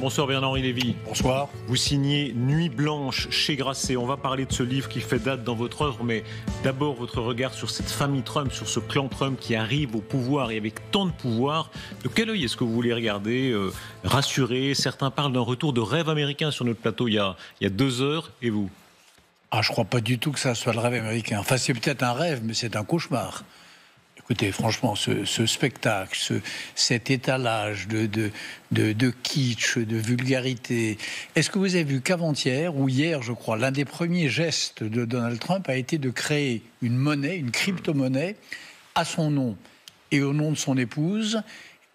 Bonsoir Bernard-Henri Lévy. Bonsoir. Vous signez Nuit blanche chez Grasset. On va parler de ce livre qui fait date dans votre œuvre, mais d'abord votre regard sur cette famille Trump, sur ce clan Trump qui arrive au pouvoir et avec tant de pouvoir. De quel œil est-ce que vous voulez regarder, rassurer? Certains parlent d'un retour de rêve américain sur notre plateau il y a 2 heures. Et vous? Je crois pas du tout que ça soit le rêve américain. Enfin, c'est peut-être un rêve, mais c'est un cauchemar. Écoutez, franchement, ce spectacle, cet étalage de kitsch, de vulgarité. Est-ce que vous avez vu qu'avant-hier, ou hier, je crois, l'un des premiers gestes de Donald Trump a été de créer une monnaie, une crypto-monnaie, à son nom et au nom de son épouse,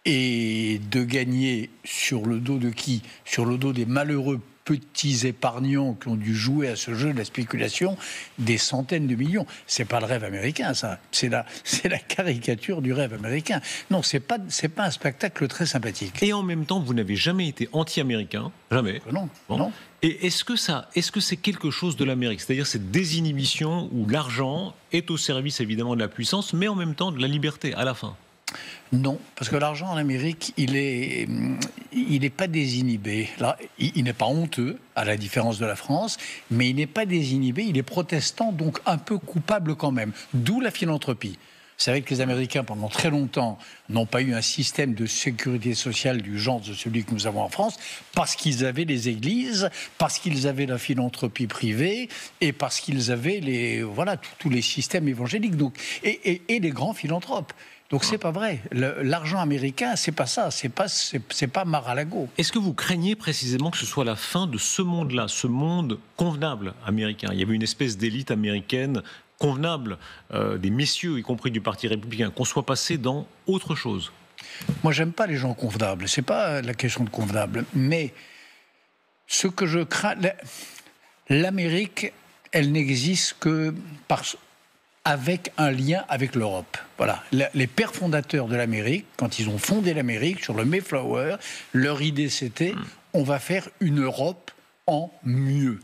et de gagner sur le dos de qui? Sur le dos des malheureux petits épargnants qui ont dû jouer à ce jeu de la spéculation des centaines de millions. C'est pas le rêve américain, ça. C'est la caricature du rêve américain. Non, c'est pas un spectacle très sympathique. Et en même temps, vous n'avez jamais été anti-américain, jamais. Non, bon. Non. Et est-ce que c'est quelque chose de l'Amérique? C'est-à-dire cette désinhibition où l'argent est au service évidemment de la puissance, mais en même temps de la liberté à la fin? Non, parce que l'argent en Amérique, il est pas désinhibé. Là, il n'est pas honteux, à la différence de la France, mais il n'est pas désinhibé, il est protestant, donc un peu coupable quand même. D'où la philanthropie. Vous savez que les Américains, pendant très longtemps, n'ont pas eu un système de sécurité sociale du genre de celui que nous avons en France, parce qu'ils avaient les églises, parce qu'ils avaient la philanthropie privée, et parce qu'ils avaient tous les systèmes évangéliques, donc, et les grands philanthropes. Donc c'est pas vrai. L'argent américain, c'est pas ça. C'est pas Mar-a-Lago. Est-ce que vous craignez précisément que ce soit la fin de ce monde-là, ce monde convenable américain? Il y avait une espèce d'élite américaine convenable, des messieurs, y compris du Parti républicain, qu'on soit passé dans autre chose. Moi, j'aime pas les gens convenables. C'est pas la question de convenable. Mais ce que je crains, l'Amérique, elle n'existe que avec un lien avec l'Europe. Voilà. Les pères fondateurs de l'Amérique, quand ils ont fondé l'Amérique sur le Mayflower, leur idée c'était on va faire une Europe en mieux.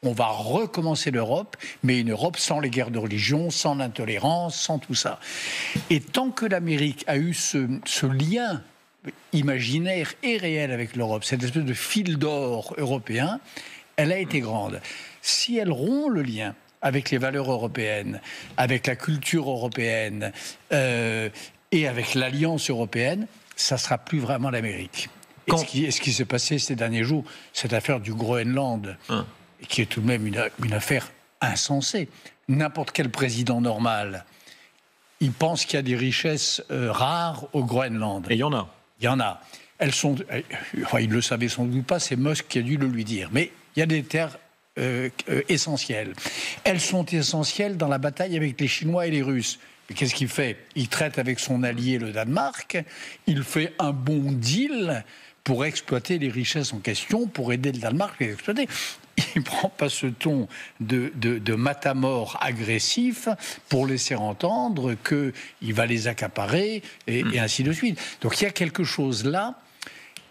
On va recommencer l'Europe, mais une Europe sans les guerres de religion, sans l'intolérance, sans tout ça. Et tant que l'Amérique a eu ce lien imaginaire et réel avec l'Europe, cette espèce de fil d'or européen, elle a été grande. Si elle rompt le lien avec les valeurs européennes, avec la culture européenne et avec l'alliance européenne, ça ne sera plus vraiment l'Amérique. Et ce qui s'est passé ces derniers jours, cette affaire du Groenland, qui est tout de même une affaire insensée. N'importe quel président normal, il pense qu'il y a des richesses rares au Groenland. Et il y en a. Il y en a. Elles sont, il ne le savait sans doute pas, c'est Musk qui a dû le lui dire. Mais il y a des terres essentielles. Elles sont essentielles dans la bataille avec les Chinois et les Russes. Mais qu'est-ce qu'il fait? Il traite avec son allié le Danemark, il fait un bon deal pour exploiter les richesses en question, pour aider le Danemark à les exploiter. Il ne prend pas ce ton de matamor agressif pour laisser entendre qu'il va les accaparer et ainsi de suite. Donc il y a quelque chose là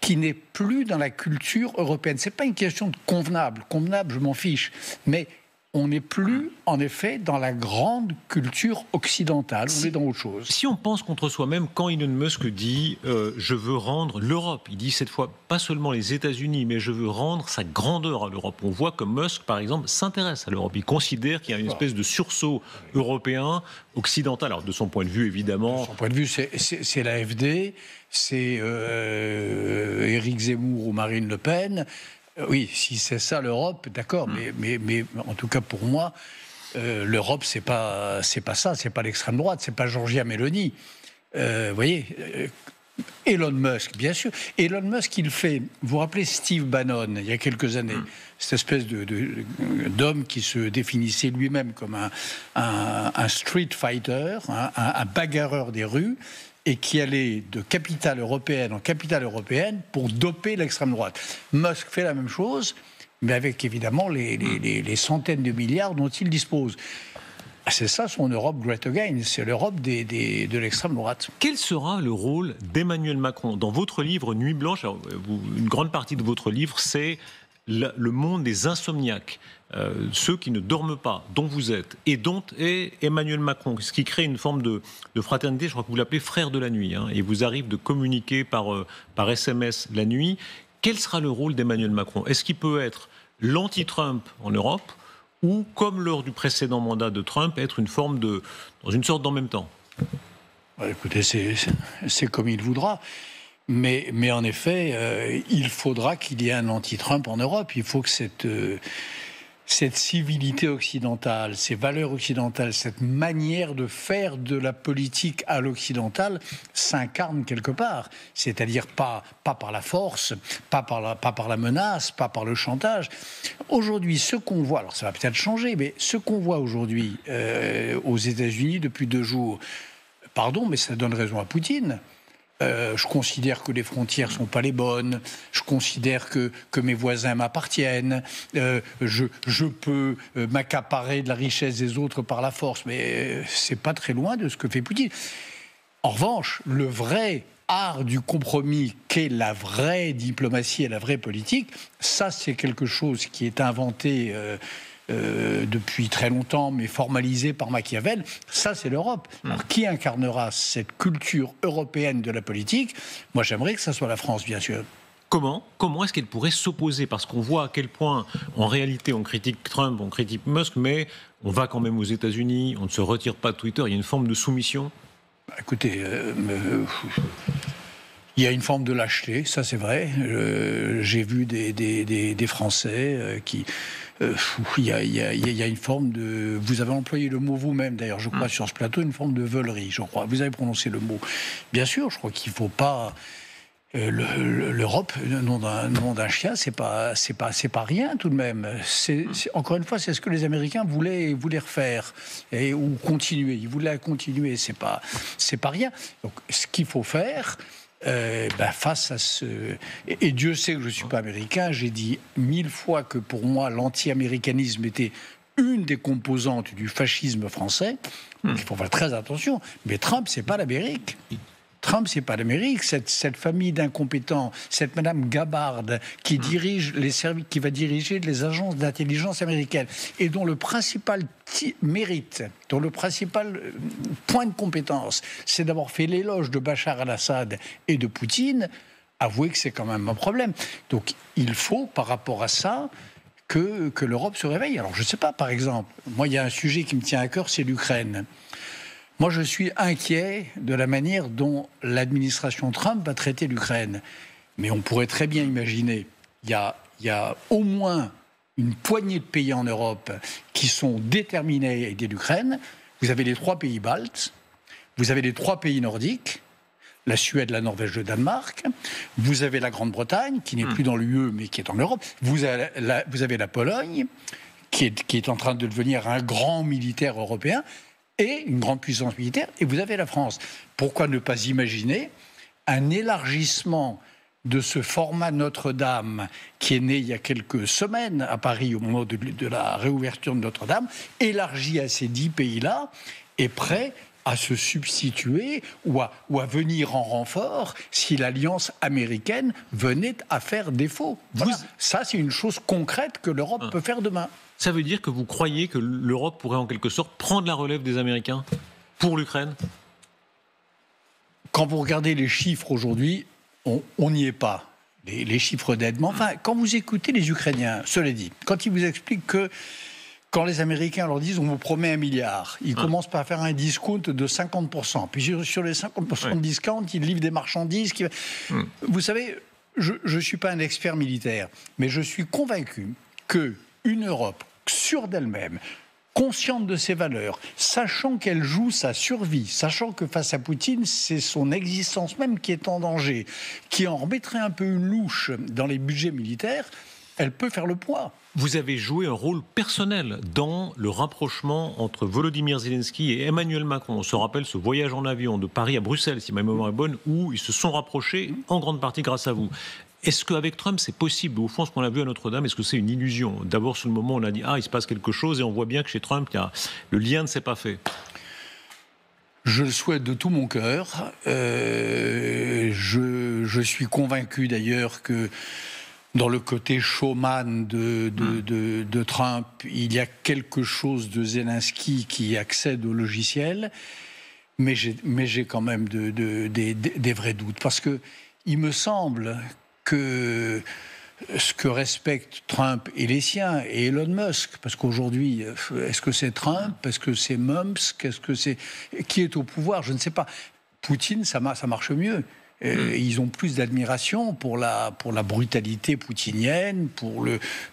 qui n'est plus dans la culture européenne. C'est pas une question de convenable. Convenable, je m'en fiche. Mais on n'est plus, en effet, dans la grande culture occidentale. On est dans autre chose. Si on pense contre soi-même, quand Elon Musk dit je veux rendre l'Europe, il dit cette fois pas seulement les États-Unis, mais je veux rendre sa grandeur à l'Europe. On voit que Musk, par exemple, s'intéresse à l'Europe. Il considère qu'il y a une espèce de sursaut européen, occidental. Alors, de son point de vue, évidemment. De son point de vue, c'est l'AfD, c'est Éric Zemmour ou Marine Le Pen. Oui, si c'est ça l'Europe, d'accord, mais en tout cas pour moi, l'Europe c'est pas ça, c'est pas l'extrême droite, c'est pas Giorgia Meloni. Vous voyez, Elon Musk, bien sûr. Elon Musk, il fait. Vous vous rappelez Steve Bannon il y a quelques années, cette espèce d'homme qui se définissait lui-même comme un street fighter, un bagarreur des rues, et qui allait de capitale européenne en capitale européenne pour doper l'extrême droite. Musk fait la même chose, mais avec évidemment les centaines de milliards dont il dispose. C'est ça son Europe Great Again, c'est l'Europe de l'extrême droite. Quel sera le rôle d'Emmanuel Macron? Dans votre livre Nuit blanche, alors, une grande partie de votre livre, c'est le monde des insomniaques, ceux qui ne dorment pas, dont vous êtes, et dont est Emmanuel Macron, ce qui crée une forme de fraternité. Je crois que vous l'appelez frère de la nuit, hein, et vous arrive de communiquer par SMS la nuit. quel sera le rôle d'Emmanuel Macron? Est-ce qu'il peut être l'anti-Trump en Europe ou, comme lors du précédent mandat de Trump, être dans une sorte d'en même temps? Écoutez, c'est comme il voudra. Mais en effet, il faudra qu'il y ait un anti-Trump en Europe. Il faut que cette civilité occidentale, ces valeurs occidentales, cette manière de faire de la politique à l'occidental s'incarne quelque part. C'est-à-dire pas par la force, pas par la menace, pas par le chantage. Aujourd'hui, ce qu'on voit, alors ça va peut-être changer, mais ce qu'on voit aujourd'hui aux États-Unis depuis 2 jours, pardon, mais ça donne raison à Poutine. Je considère que les frontières sont pas les bonnes. Je considère que mes voisins m'appartiennent. Je peux m'accaparer de la richesse des autres par la force. Mais c'est pas très loin de ce que fait Poutine. En revanche, le vrai art du compromis, qu'est la vraie diplomatie et la vraie politique, ça c'est quelque chose qui est inventé depuis très longtemps, mais formalisé par Machiavel, ça c'est l'Europe. Alors, qui incarnera cette culture européenne de la politique? Moi j'aimerais que ça soit la France, bien sûr. Comment est-ce qu'elle pourrait s'opposer? Parce qu'on voit à quel point, en réalité, on critique Trump, on critique Musk, mais on va quand même aux États-Unis, on ne se retire pas de Twitter, il y a une forme de soumission. Écoutez, il y a une forme de lâcheté, ça c'est vrai. J'ai vu des Français qui... il y a une forme de... Vous avez employé le mot vous-même, d'ailleurs, je crois, sur ce plateau, une forme de veulerie, je crois. Vous avez prononcé le mot. Bien sûr, je crois qu'il ne faut pas... L'Europe, le nom d'un chien, c'est pas rien tout de même. Encore une fois, c'est ce que les Américains voulaient refaire ou continuer. Ils voulaient continuer. C'est pas rien. Donc, ce qu'il faut faire. Face à ce... Et Dieu sait que je ne suis pas américain, j'ai dit 1000 fois que pour moi l'anti-américanisme était une des composantes du fascisme français. Il faut faire très attention. Mais Trump, c'est pas l'Amérique. Trump, c'est pas l'Amérique. Cette famille d'incompétents, cette Madame Gabbard qui dirige les services, qui va diriger les agences d'intelligence américaines et dont le principal mérite, dont le principal point de compétence, c'est d'avoir fait l'éloge de Bachar al-Assad et de Poutine. Avouez que c'est quand même un problème. Donc, il faut, par rapport à ça, que l'Europe se réveille. Alors, je ne sais pas, par exemple, moi, il y a un sujet qui me tient à cœur, c'est l'Ukraine. Moi, je suis inquiet de la manière dont l'administration Trump va traiter l'Ukraine. Mais on pourrait très bien imaginer, il y a au moins une poignée de pays en Europe qui sont déterminés à aider l'Ukraine. Vous avez les 3 pays baltes, vous avez les 3 pays nordiques, la Suède, la Norvège, le Danemark, vous avez la Grande-Bretagne, qui n'est plus dans l'UE, mais qui est en Europe, vous avez la Pologne, qui est en train de devenir un grand militaire européen, et une grande puissance militaire, et vous avez la France. Pourquoi ne pas imaginer un élargissement de ce format Notre-Dame qui est né il y a quelques semaines à Paris au moment de la réouverture de Notre-Dame, élargi à ces 10 pays-là, et prêt à se substituer ou à venir en renfort si l'alliance américaine venait à faire défaut. Voilà. Ça, c'est une chose concrète que l'Europe peut faire demain. Ça veut dire que vous croyez que l'Europe pourrait en quelque sorte prendre la relève des Américains pour l'Ukraine? Quand vous regardez les chiffres aujourd'hui, on n'y est pas. Les chiffres d'aide. Mais enfin, quand vous écoutez les Ukrainiens, cela dit, quand ils vous expliquent que quand les Américains leur disent on vous promet 1 milliard, ils commencent par faire un discount de 50%. Puis sur les 50% de discount, ils livrent des marchandises. Vous savez, je ne suis pas un expert militaire, mais je suis convaincu qu'une Europe sûre d'elle-même, consciente de ses valeurs, sachant qu'elle joue sa survie, sachant que face à Poutine, c'est son existence même qui est en danger, qui en remettrait un peu une louche dans les budgets militaires, elle peut faire le poids. Vous avez joué un rôle personnel dans le rapprochement entre Volodymyr Zelensky et Emmanuel Macron. On se rappelle ce voyage en avion de Paris à Bruxelles, si ma mémoire est bonne, où ils se sont rapprochés en grande partie grâce à vous. Est-ce qu'avec Trump, c'est possible? Au fond, ce qu'on a vu à Notre-Dame, est-ce que c'est une illusion? D'abord, sur le moment, on a dit « Ah, il se passe quelque chose » et on voit bien que chez Trump, le lien ne s'est pas fait. Je le souhaite de tout mon cœur. Je suis convaincu d'ailleurs que dans le côté showman de Trump, il y a quelque chose de Zelensky qui accède au logiciel, mais j'ai quand même des vrais doutes. Parce que il me semble que ce que respectent Trump et les siens, et Elon Musk, parce qu'aujourd'hui, est-ce que c'est Trump, est-ce que c'est Musk, est-ce que c'est... Qui est au pouvoir? Je ne sais pas. Poutine, ça marche mieux. Ils ont plus d'admiration pour la brutalité poutinienne, pour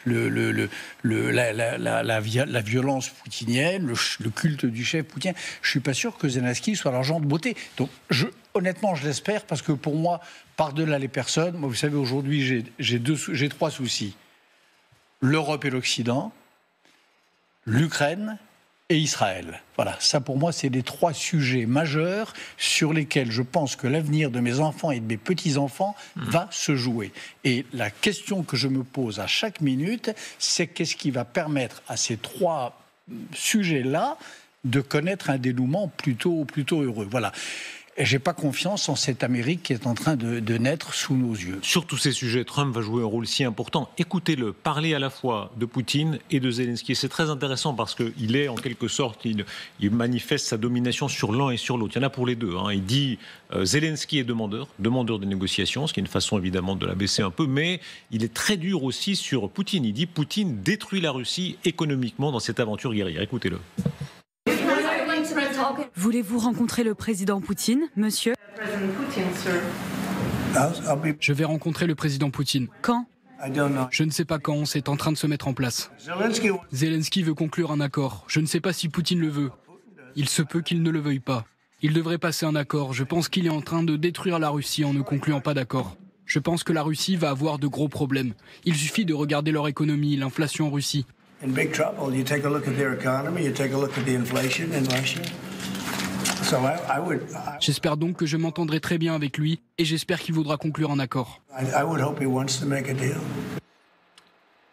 la violence poutinienne, le culte du chef poutinien. Je suis pas sûr que Zelensky soit l'argent de beauté. Donc, honnêtement, je l'espère, parce que pour moi, par-delà les personnes, moi, vous savez, aujourd'hui, j'ai 3 soucis. L'Europe et l'Occident, l'Ukraine et Israël. Voilà, ça pour moi, c'est les 3 sujets majeurs sur lesquels je pense que l'avenir de mes enfants et de mes petits-enfants va se jouer. Et la question que je me pose à chaque minute, c'est qu'est-ce qui va permettre à ces 3 sujets-là de connaître un dénouement plutôt heureux. Voilà. Et j'ai pas confiance en cette Amérique qui est en train de naître sous nos yeux. Sur tous ces sujets, Trump va jouer un rôle si important. Écoutez-le, parler à la fois de Poutine et de Zelensky. C'est très intéressant parce qu'il est, en quelque sorte, il manifeste sa domination sur l'un et sur l'autre. Il y en a pour les deux. Il dit Zelensky est demandeur des négociations, ce qui est une façon évidemment de l'abaisser un peu, mais il est très dur aussi sur Poutine. Il dit Poutine détruit la Russie économiquement dans cette aventure guerrière. Écoutez-le. Voulez-vous rencontrer le président Poutine, monsieur? Je vais rencontrer le président Poutine. Quand? Je ne sais pas quand, c'est en train de se mettre en place. Zelensky veut conclure un accord. Je ne sais pas si Poutine le veut. Il se peut qu'il ne le veuille pas. Il devrait passer un accord. Je pense qu'il est en train de détruire la Russie en ne concluant pas d'accord. Je pense que la Russie va avoir de gros problèmes. Il suffit de regarder leur économie, l'inflation en Russie. In big trouble. You take a look at their economy, you take a look at the inflation in Russia. So J'espère donc que je m'entendrai très bien avec lui et j'espère qu'il voudra conclure un accord. I would hope he wants to make a deal.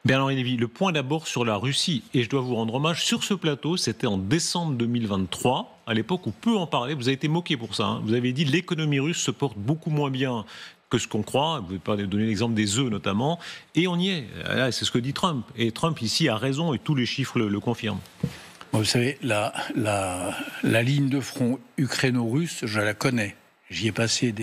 Bernard Lévy, le point d'abord sur la Russie, et je dois vous rendre hommage, sur ce plateau, c'était en décembre 2023, à l'époque où peu en parlait, vous avez été moqué pour ça, vous avez dit l'économie russe se porte beaucoup moins bien que ce qu'on croit, vous avez donné l'exemple des œufs notamment, et on y est, là, c'est ce que dit Trump, et Trump ici a raison et tous les chiffres le confirment. Vous savez, la ligne de front ukraino-russe, je la connais. J'y ai passé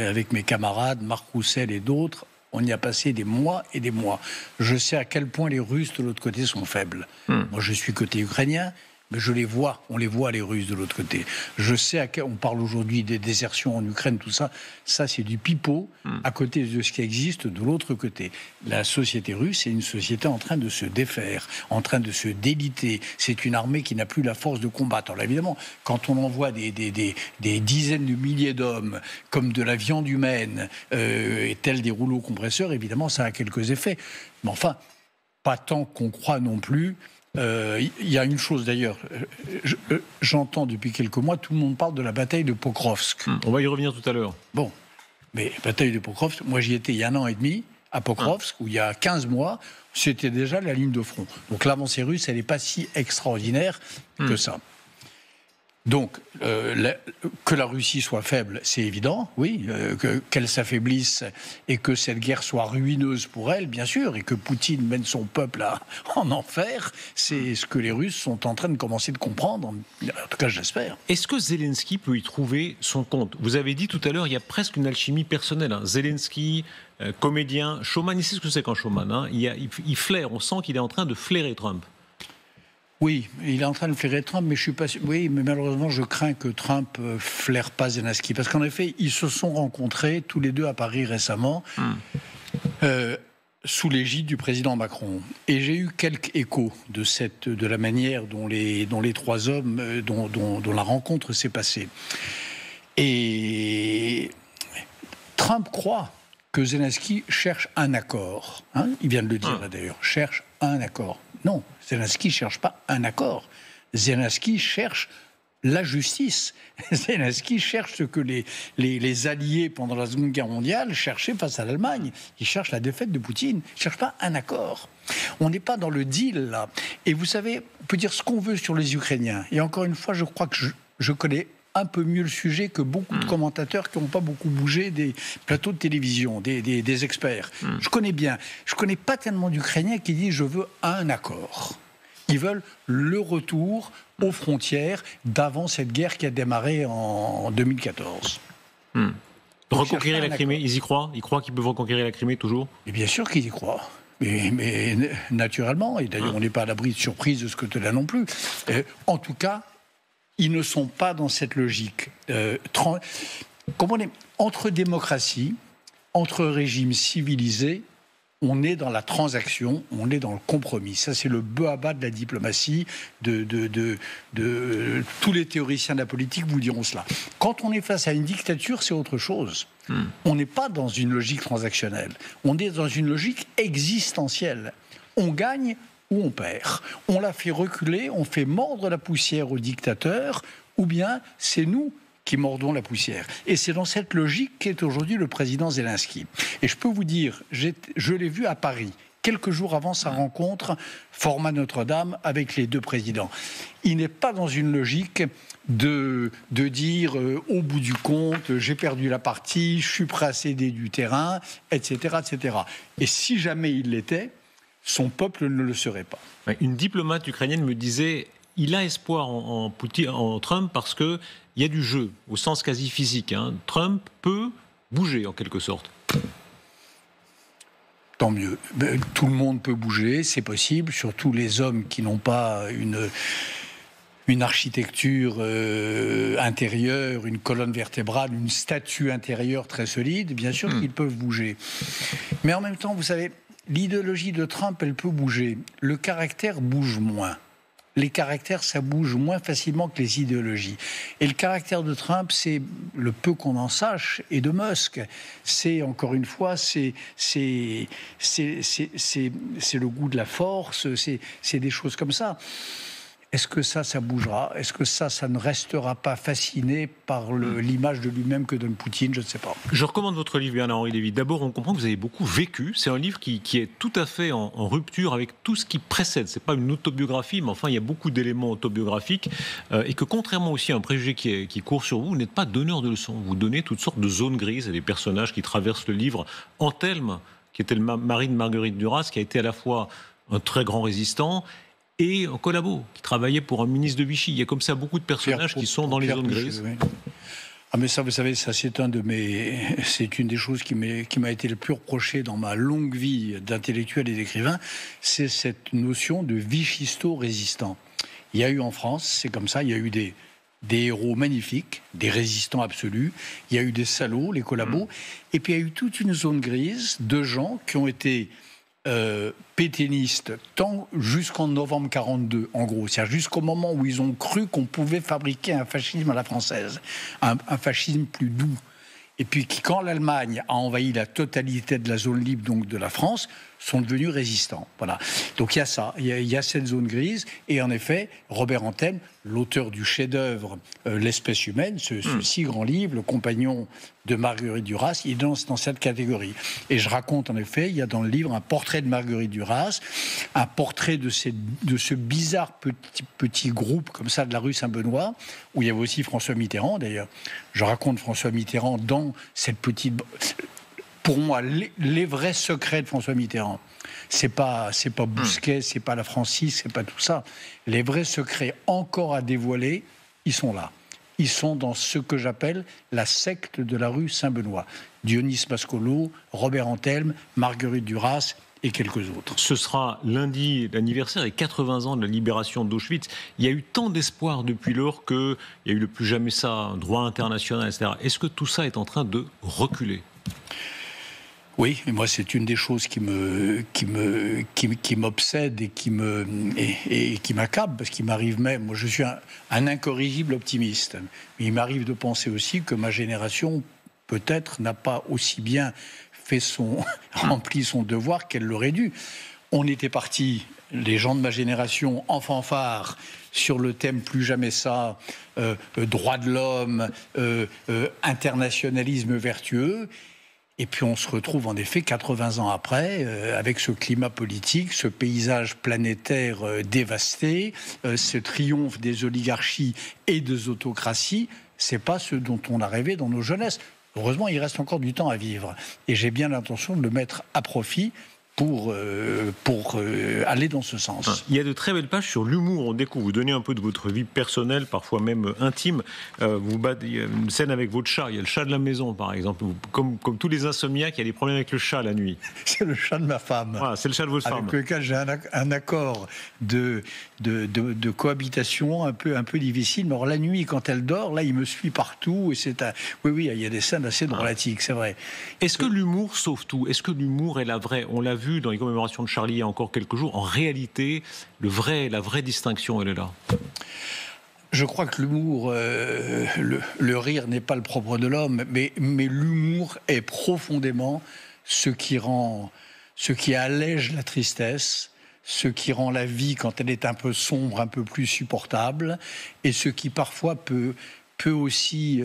avec mes camarades, Marc Roussel et d'autres, on y a passé des mois et des mois. Je sais à quel point les Russes de l'autre côté sont faibles. Moi, je suis côté ukrainien, mais je les vois, on les voit les Russes de l'autre côté. Je sais on parle aujourd'hui des désertions en Ukraine, tout ça. Ça, c'est du pipeau à côté de ce qui existe de l'autre côté. La société russe est une société en train de se défaire, en train de se déliter. C'est une armée qui n'a plus la force de combattre. Alors évidemment, quand on envoie des dizaines de milliers d'hommes comme de la viande humaine et tels des rouleaux compresseurs, évidemment, ça a quelques effets. Mais enfin, pas tant qu'on croit non plus. Il y a une chose d'ailleurs, j'entends depuis quelques mois, tout le monde parle de la bataille de Pokrovsk. On va y revenir tout à l'heure. Bon, mais la bataille de Pokrovsk, moi j'y étais il y a 1 an et demi, à Pokrovsk, où il y a 15 mois, c'était déjà la ligne de front. Donc l'avancée russe, elle n'est pas si extraordinaire que ça. Donc, que la Russie soit faible, c'est évident, oui, qu'elle s'affaiblisse et que cette guerre soit ruineuse pour elle, bien sûr, et que Poutine mène son peuple en enfer, c'est ce que les Russes sont en train de commencer de comprendre, en tout cas j'espère. Est-ce que Zelensky peut y trouver son compte? Vous avez dit tout à l'heure, il y a presque une alchimie personnelle. Zelensky, comédien, showman, il sait ce que c'est qu'un showman. Il flaire, on sent qu'il est en train de flairer Trump. Oui, il est en train de flairer Trump, mais je suis pas sûr. Oui, mais malheureusement, je crains que Trump flaire pas Zelensky, parce qu'en effet, ils se sont rencontrés tous les deux à Paris récemment, sous l'égide du président Macron. Et j'ai eu quelques échos de la manière dont les 3 hommes, dont la rencontre s'est passée. Et Trump croit que Zelensky cherche un accord. Il vient de le dire là d'ailleurs, cherche un accord. Non, Zelensky ne cherche pas un accord. Zelensky cherche la justice. Zelensky cherche ce que les alliés pendant la Seconde Guerre mondiale cherchaient face à l'Allemagne. Il cherche la défaite de Poutine. Il ne cherche pas un accord. On n'est pas dans le deal, là. Et vous savez, on peut dire ce qu'on veut sur les Ukrainiens. Et encore une fois, je crois que je connais un peu mieux le sujet que beaucoup de commentateurs qui n'ont pas beaucoup bougé des plateaux de télévision, des experts. Je connais bien. Je ne connais pas tellement d'Ukrainiens qui disent « je veux un accord ». Ils veulent le retour aux frontières d'avant cette guerre qui a démarré en 2014. Reconquérir la Crimée, ils y croient? Ils croient qu'ils peuvent reconquérir la Crimée toujours? Et bien sûr qu'ils y croient. Mais naturellement, et d'ailleurs on n'est pas à l'abri de surprise de ce côté-là non plus. En tout cas, ils ne sont pas dans cette logique. Entre démocratie, entre régimes civilisés, on est dans la transaction, on est dans le compromis. Ça, c'est le b.a.-ba de la diplomatie, de tous les théoriciens de la politique vous diront cela. Quand on est face à une dictature, c'est autre chose. On n'est pas dans une logique transactionnelle. On est dans une logique existentielle. On gagne ou on perd. On la fait reculer, on fait mordre la poussière au dictateur, ou bien c'est nous qui mordons la poussière. Et c'est dans cette logique qu'est aujourd'hui le président Zelensky. Et je peux vous dire, je l'ai vu à Paris, quelques jours avant sa rencontre, format Notre-Dame, avec les deux présidents. Il n'est pas dans une logique de dire, au bout du compte, j'ai perdu la partie, je suis prêt à céder du terrain, etc., etc. Et si jamais il l'était, son peuple ne le serait pas. Une diplomate ukrainienne me disait... Il a espoir en Trump parce qu'il y a du jeu, au sens quasi physique. Trump peut bouger, en quelque sorte. Tant mieux. Tout le monde peut bouger, c'est possible, surtout les hommes qui n'ont pas une architecture intérieure, une colonne vertébrale, une statue intérieure très solide. Bien sûr qu'ils peuvent bouger. Mais en même temps, vous savez, l'idéologie de Trump, elle peut bouger. Le caractère bouge moins. Les caractères, ça bouge moins facilement que les idéologies. Et le caractère de Trump, c'est le peu qu'on en sache, et de Musk. C'est, encore une fois, c'est le goût de la force, c'est des choses comme ça. Est-ce que ça bougera? Est-ce que ça ne restera pas fasciné par l'image de lui-même que donne Poutine? Je ne sais pas. Je recommande votre livre, Bernard-Henri Lévy. D'abord, on comprend que vous avez beaucoup vécu. C'est un livre qui est tout à fait en rupture avec tout ce qui précède. Ce n'est pas une autobiographie, mais enfin, il y a beaucoup d'éléments autobiographiques. Et que contrairement aussi à un préjugé qui court sur vous, vous n'êtes pas donneur de leçons. Vous donnez toutes sortes de zones grises. Il y a des personnages qui traversent le livre. Anthelme, qui était le mari de Marguerite Duras, qui a été à la fois un très grand résistant et un collabo qui travaillait pour un ministre de Vichy. Il y a comme ça beaucoup de personnages qui sont dans les zones grises. Oui. Ah mais ça, vous savez, ça c'est une des choses qui m'a été le plus reproché dans ma longue vie d'intellectuel et d'écrivain, c'est cette notion de vichisto-résistant. Il y a eu en France, c'est comme ça, il y a eu des héros magnifiques, des résistants absolus, il y a eu des salauds, les collabos, et puis il y a eu toute une zone grise de gens qui ont été pétainistes tant jusqu'en novembre 42, en gros, c'est-à-dire jusqu'au moment où ils ont cru qu'on pouvait fabriquer un fascisme à la française, un fascisme plus doux. Et puis qui, quand l'Allemagne a envahi la totalité de la zone libre, donc de la France, sont devenus résistants. Voilà. Donc il y a ça, il y a cette zone grise. Et en effet, Robert Anthelme, l'auteur du chef-d'œuvre L'espèce humaine, ce si grand livre, le compagnon de Marguerite Duras, il est dans cette catégorie. Et je raconte en effet, il y a dans le livre un portrait de Marguerite Duras, un portrait de ce bizarre petit groupe comme ça de la rue Saint-Benoît, où il y avait aussi François Mitterrand d'ailleurs. Je raconte François Mitterrand dans cette petite... Pour moi, les vrais secrets de François Mitterrand, c'est pas Bousquet, c'est pas la Francis, c'est pas tout ça. Les vrais secrets encore à dévoiler, ils sont là. Ils sont dans ce que j'appelle la secte de la rue Saint-Benoît. Dionys Mascolo, Robert Anthelme, Marguerite Duras et quelques autres. Ce sera lundi l'anniversaire et 80 ans de la libération d'Auschwitz. Il y a eu tant d'espoir depuis lors qu'il y a eu le plus jamais ça, un droit international, etc. Est-ce que tout ça est en train de reculer ? Oui, mais moi c'est une des choses qui m'obsède et qui m'accable, parce qu'il m'arrive même, moi je suis un incorrigible optimiste, mais il m'arrive de penser aussi que ma génération peut-être n'a pas aussi bien rempli son devoir qu'elle l'aurait dû. On était partis, les gens de ma génération, en fanfare, sur le thème plus jamais ça, droits de l'homme, internationalisme vertueux. Et puis on se retrouve en effet 80 ans après, avec ce climat politique, ce paysage planétaire dévasté, ce triomphe des oligarchies et des autocraties. C'est pas ce dont on a rêvé dans nos jeunesses. Heureusement, il reste encore du temps à vivre. Et j'ai bien l'intention de le mettre à profit pour aller dans ce sens. Il y a de très belles pages sur l'humour. On découvre, vous donnez un peu de votre vie personnelle, parfois même intime. Il y a une scène avec votre chat. Il y a le chat de la maison, par exemple. Comme tous les insomniaques, il y a des problèmes avec le chat la nuit. C'est le chat de ma femme. Voilà, c'est le chat de votre femme. Avec lequel j'ai un accord de cohabitation un peu difficile. Mais alors, la nuit, quand elle dort, là, il me suit partout. Et oui, il y a des scènes assez dramatiques, c'est vrai. Est-ce que l'humour sauve tout? Est-ce que l'humour est la vraie? On l'a vu dans les commémorations de Charlie il y a encore quelques jours. En réalité, la vraie distinction, elle est là. Je crois que l'humour, le rire n'est pas le propre de l'homme, mais l'humour est profondément ce qui allège la tristesse, ce qui rend la vie, quand elle est un peu sombre, un peu plus supportable, et ce qui parfois peut aussi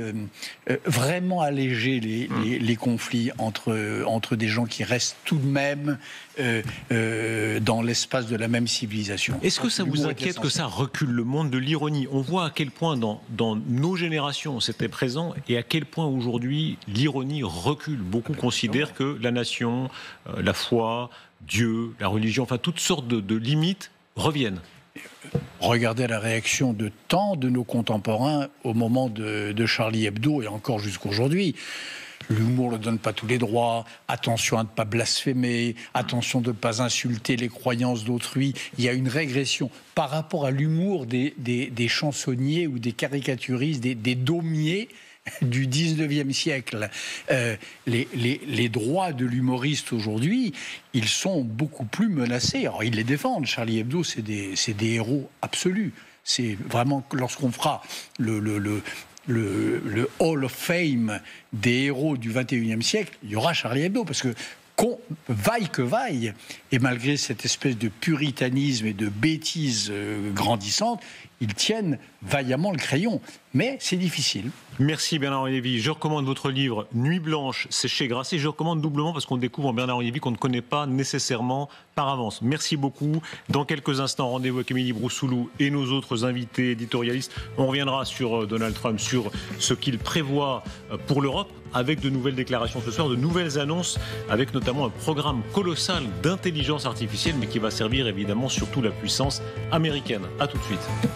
vraiment alléger les conflits entre des gens qui restent tout de même dans l'espace de la même civilisation. Est-ce que ça vous inquiète que ça recule le monde de l'ironie? On voit à quel point dans nos générations c'était présent et à quel point aujourd'hui l'ironie recule. Beaucoup considèrent que la nation, la foi, Dieu, la religion, enfin toutes sortes de limites reviennent. Regardez la réaction de tant de nos contemporains au moment de Charlie Hebdo et encore jusqu'aujourd'hui. L'humour ne donne pas tous les droits, attention à ne pas blasphémer, attention de ne pas insulter les croyances d'autrui. Il y a une régression par rapport à l'humour des chansonniers ou des caricaturistes, des daumiers du 19e siècle. Les droits de l'humoriste aujourd'hui, ils sont beaucoup plus menacés. Alors, ils les défendent. Charlie Hebdo, c'est des héros absolus. C'est vraiment, lorsqu'on fera le Hall of Fame des héros du 21e siècle, il y aura Charlie Hebdo, parce que vaille que vaille, et malgré cette espèce de puritanisme et de bêtise grandissante, ils tiennent vaillamment le crayon. Mais c'est difficile. Merci Bernard-Henri Lévy. Je recommande votre livre Nuit blanche, c'est chez Grasset. Je recommande doublement parce qu'on découvre en Bernard-Henri Lévy qu'on ne connaît pas nécessairement par avance. Merci beaucoup. Dans quelques instants, rendez-vous avec Émilie Broussoulou et nos autres invités éditorialistes. On reviendra sur Donald Trump, sur ce qu'il prévoit pour l'Europe, avec de nouvelles déclarations ce soir, de nouvelles annonces, avec notamment un programme colossal d'intelligence artificielle, mais qui va servir évidemment surtout la puissance américaine. À tout de suite.